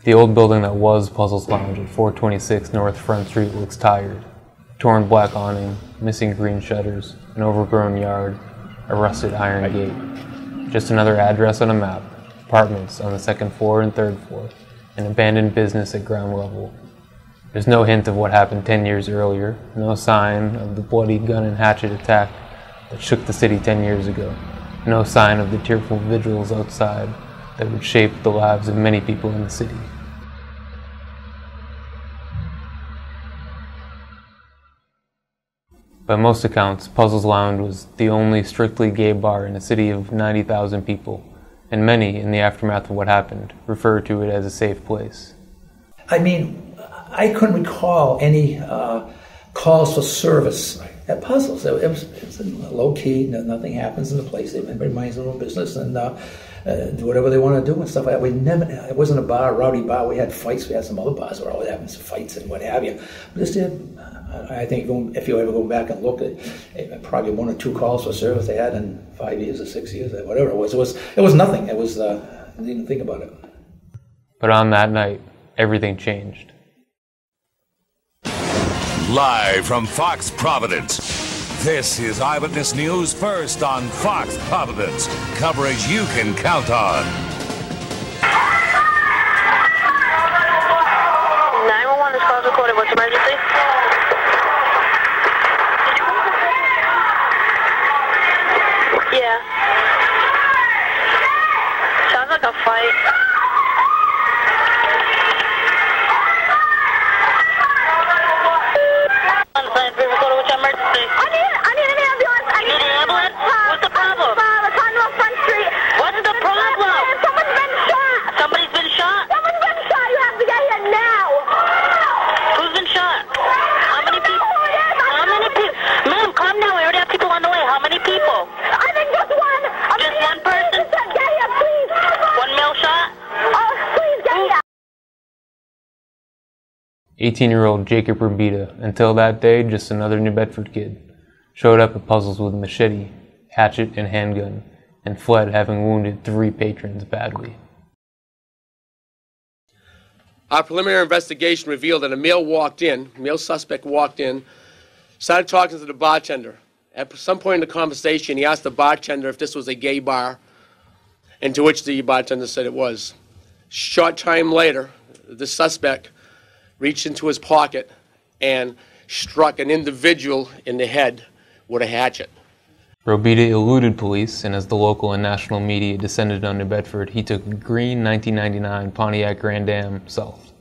The old building that was Puzzle's Lounge at 426 North Front Street looks tired. Torn black awning, missing green shutters, an overgrown yard, a rusted iron gate. Just another address on a map, apartments on the second floor and third floor, an abandoned business at ground level. There's no hint of what happened 10 years earlier, no sign of the bloody gun and hatchet attack that shook the city 10 years ago, no sign of the tearful vigils outside that would shape the lives of many people in the city. By most accounts, Puzzle's Lounge was the only strictly gay bar in a city of 90,000 people, and many, in the aftermath of what happened, refer to it as a safe place. I mean, I couldn't recall any calls for service at Puzzles. It was low key. Nothing happens in the place. Everybody minds their own business and do whatever they want to do and stuff like that. We never. It wasn't a bar, a rowdy bar. We had fights. We had some other bars where always having some fights and what have you. But this did. I think if you ever go back and look at probably 1 or 2 calls for service they had in 5 years or 6 years, whatever it was. It was nothing. It was. I didn't even think about it. But on that night, everything changed. Live from Fox Providence, this is Eyewitness News First on Fox Providence. Coverage you can count on. 911, this call is recorded. What's emergency? Yeah. Sounds like a fight. I need an ambulance. You need an ambulance? What's the problem? It's on North Front Street. What's the problem? Someone's been shot. Somebody's been shot? Someone's been shot. You have to get here now. Who's been shot? How many people? How many people? Ma'am, calm down. We already have people on the way. How many people? I think just one. Just one person? Get here, please. One male shot? Oh, please get here. 18-year-old Jacob Robita, until that day just another New Bedford kid, showed up at Puzzles with a machete, hatchet, and handgun, and fled having wounded 3 patrons badly. Our preliminary investigation revealed that a male suspect walked in, started talking to the bartender. At some point in the conversation, he asked the bartender if this was a gay bar, and to which the bartender said it was. Short time later, the suspect reached into his pocket and struck an individual in the head with a hatchet. Robita eluded police, and as the local and national media descended on New Bedford, he took a green 1999 Pontiac Grand Am south.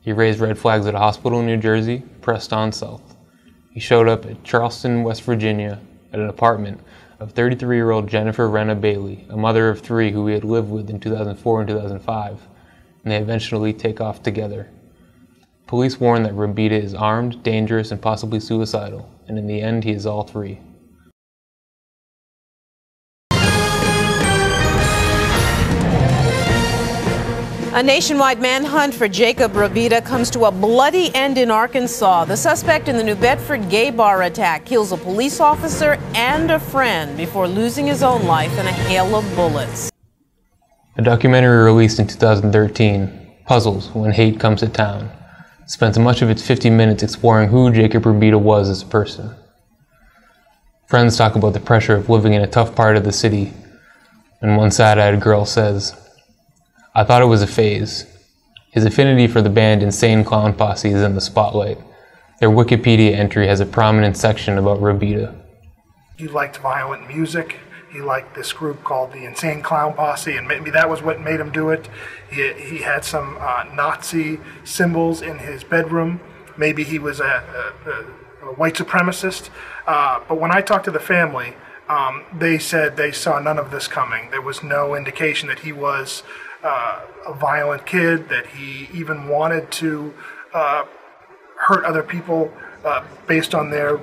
He raised red flags at a hospital in New Jersey, pressed on south. He showed up at Charleston, West Virginia, at an apartment of 33-year-old Jennifer Renna Bailey, a mother of 3 who he had lived with in 2004 and 2005, and they eventually take off together. Police warn that Robita is armed, dangerous, and possibly suicidal, and in the end he is all 3. A nationwide manhunt for Jacob Robita comes to a bloody end in Arkansas. The suspect in the New Bedford gay bar attack kills a police officer and a friend before losing his own life in a hail of bullets. A documentary released in 2013, Puzzles, When Hate Comes to Town, spends much of its 50 minutes exploring who Jacob Robita was as a person. Friends talk about the pressure of living in a tough part of the city, and one sad-eyed girl says, "I thought it was a phase." His affinity for the band Insane Clown Posse is in the spotlight. Their Wikipedia entry has a prominent section about Robita. He liked violent music. He liked this group called the Insane Clown Posse, and maybe that was what made him do it. He had some Nazi symbols in his bedroom. Maybe he was a white supremacist. But when I talked to the family, they said they saw none of this coming. There was no indication that he was a violent kid, that he even wanted to hurt other people based on their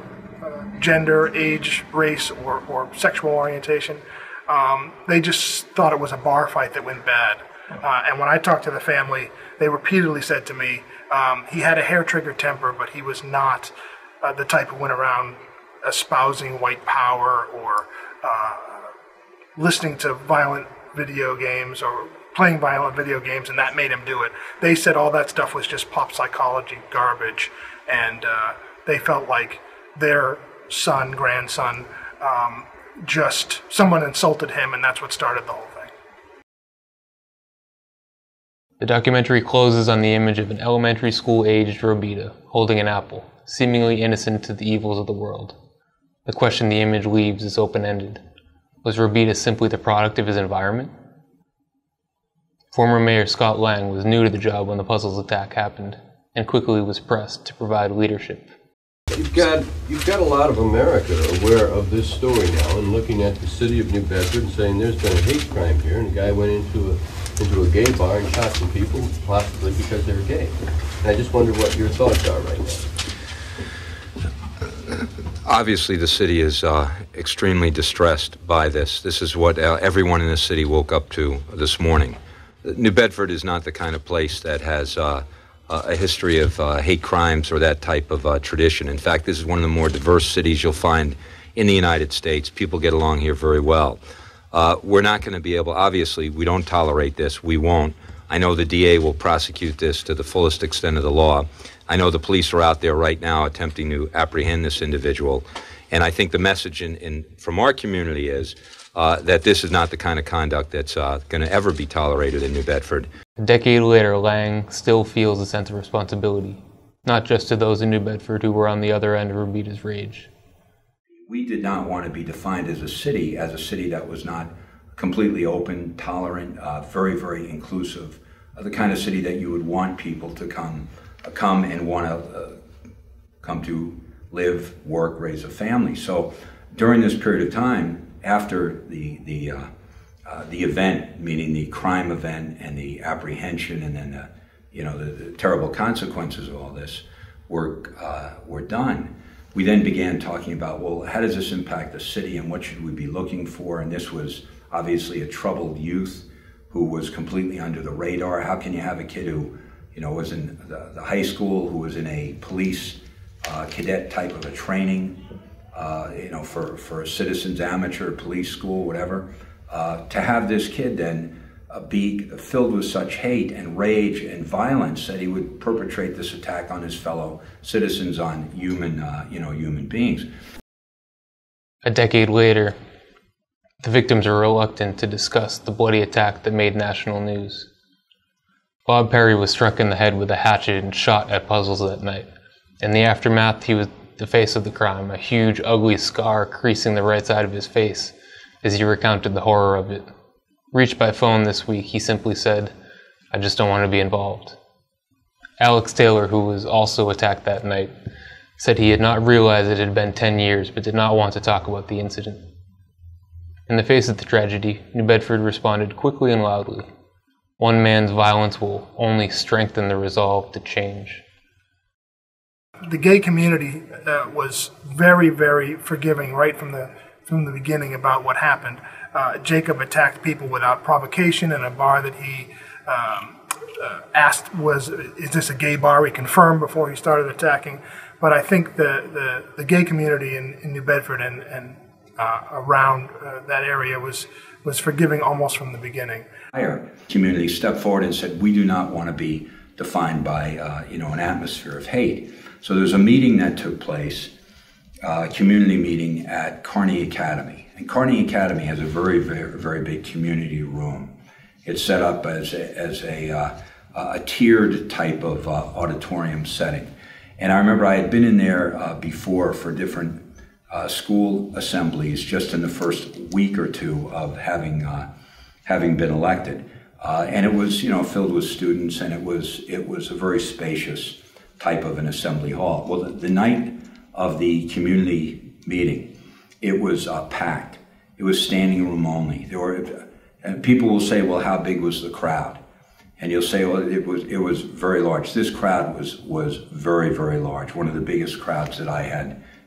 gender, age, race, or sexual orientation. They just thought it was a bar fight that went bad. And when I talked to the family, they repeatedly said to me, he had a hair-trigger temper, but he was not the type who went around espousing white power or listening to violent video games or playing violent video games, and that made him do it. They said all that stuff was just pop psychology garbage, and they felt like their son, grandson, just someone insulted him, and that's what started the whole thing. The documentary closes on the image of an elementary school-aged Robita holding an apple, seemingly innocent to the evils of the world. The question the image leaves is open-ended. Was Robita simply the product of his environment? Former Mayor Scott Lang was new to the job when the Puzzles attack happened, and quickly was pressed to provide leadership. You've got a lot of America aware of this story now and looking at the city of New Bedford and saying there's been a hate crime here, and a guy went into a gay bar and shot some people, possibly because they were gay. And I just wonder what your thoughts are right now. Obviously, the city is extremely distressed by this. This is what everyone in the city woke up to this morning. New Bedford is not the kind of place that has a history of hate crimes or that type of tradition. In fact, this is one of the more diverse cities you'll find in the United States. People get along here very well. We're not going to be able, obviously, we don't tolerate this. We won't. I know the DA will prosecute this to the fullest extent of the law. I know the police are out there right now attempting to apprehend this individual. And I think the message from our community is that this is not the kind of conduct that's going to ever be tolerated in New Bedford. A decade later, Lang still feels a sense of responsibility, not just to those in New Bedford who were on the other end of Robita's rage. We did not want to be defined as a city that was not completely open, tolerant, very, very inclusive, the kind of city that you would want people to come and want to come to live, work, raise a family. So during this period of time, after the event, meaning the crime event and the apprehension, and then the terrible consequences of all this were done, we then began talking about, well, how does this impact the city and what should we be looking for? And this was obviously a troubled youth who was completely under the radar. How can you have a kid who was in the high school, who was in a police cadet type of a training, for a citizen's amateur police school, whatever, to have this kid then be filled with such hate and rage and violence that he would perpetrate this attack on his fellow citizens, on human beings. A decade later, the victims are reluctant to discuss the bloody attack that made national news. Bob Perry was struck in the head with a hatchet and shot at Puzzles that night. In the aftermath, he was the face of the crime, a huge, ugly scar creasing the right side of his face as he recounted the horror of it. Reached by phone this week, he simply said, "I just don't want to be involved." Alex Taylor, who was also attacked that night, said he had not realized it had been 10 years, but did not want to talk about the incident. In the face of the tragedy, New Bedford responded quickly and loudly. One man's violence will only strengthen the resolve to change. The gay community was very, very forgiving right from the beginning about what happened. Jacob attacked people without provocation in a bar that he asked is this a gay bar? He confirmed before he started attacking. But I think the gay community in New Bedford and around that area was forgiving almost from the beginning. Our community stepped forward and said, we do not want to be defined by an atmosphere of hate. So there was a meeting that took place, a community meeting at Carney Academy. And Carney Academy has a very, very, very big community room. It's set up as a tiered type of auditorium setting. And I remember I had been in there before for different school assemblies just in the first week or two of having been elected. And it was, filled with students, and it was a very spacious type of an assembly hall. Well, the night of the community meeting, it was packed. It was standing room only. And people will say, well, how big was the crowd? And you'll say, well, it was very large. This crowd was very, very large. One of the biggest crowds that I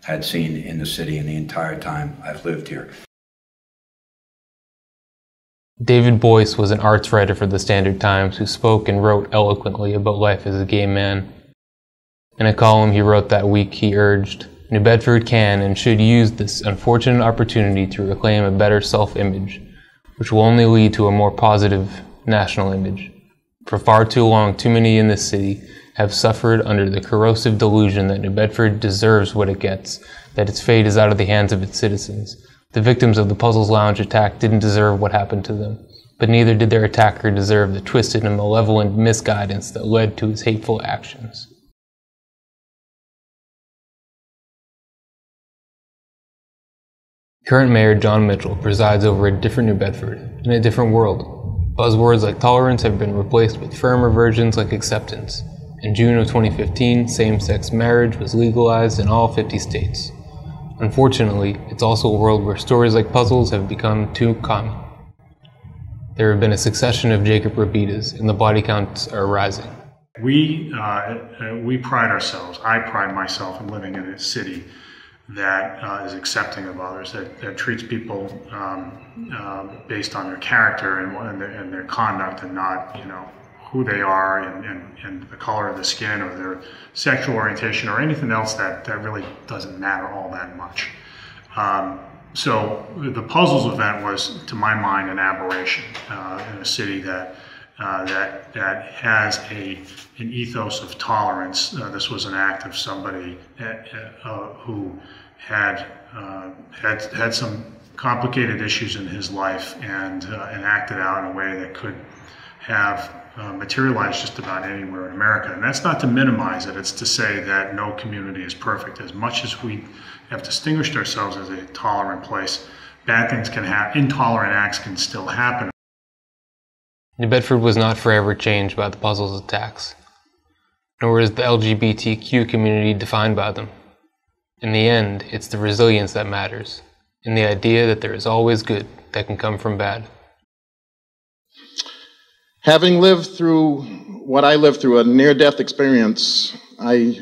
had seen in the city in the entire time I've lived here. David Boyce was an arts writer for the Standard-Times who spoke and wrote eloquently about life as a gay man. In a column he wrote that week, he urged, New Bedford can and should use this unfortunate opportunity to reclaim a better self-image, which will only lead to a more positive national image. For far too long, too many in this city have suffered under the corrosive delusion that New Bedford deserves what it gets, that its fate is out of the hands of its citizens. The victims of the Puzzles Lounge attack didn't deserve what happened to them, but neither did their attacker deserve the twisted and malevolent misguidance that led to his hateful actions. Current Mayor John Mitchell presides over a different New Bedford, in a different world. Buzzwords like tolerance have been replaced with firmer versions like acceptance. In June of 2015, same-sex marriage was legalized in all 50 states. Unfortunately, it's also a world where stories like puzzles have become too common. There have been a succession of Jacob Robidas, and the body counts are rising. We pride ourselves, I pride myself in living in a city that is accepting of others, that treats people based on their character and their conduct, and not, who they are and the color of the skin or their sexual orientation or anything else that really doesn't matter all that much. So the Puzzles event was, to my mind, an aberration in a city that has an ethos of tolerance. This was an act of somebody who had some complicated issues in his life and acted out in a way that could have materialized just about anywhere in America. And that's not to minimize it, it's to say that no community is perfect. As much as we have distinguished ourselves as a tolerant place, bad things can happen, intolerant acts can still happen. New Bedford was not forever changed by the Puzzles attacks, nor is the LGBTQ community defined by them. In the end, it's the resilience that matters, and the idea that there is always good that can come from bad. Having lived through what I lived through, a near-death experience, I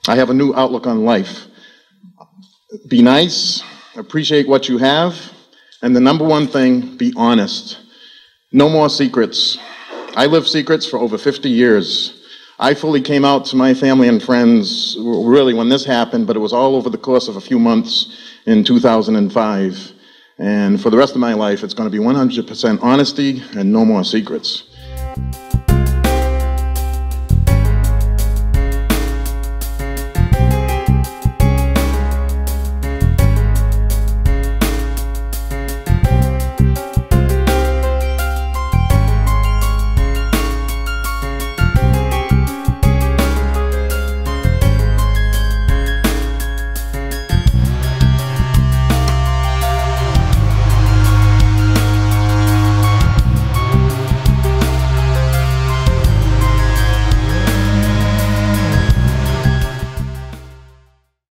have a new outlook on life. Be nice, appreciate what you have, and the number one thing, be honest. No more secrets. I lived secrets for over 50 years. I fully came out to my family and friends really when this happened, but it was all over the course of a few months in 2005. And for the rest of my life, it's going to be 100% honesty and no more secrets.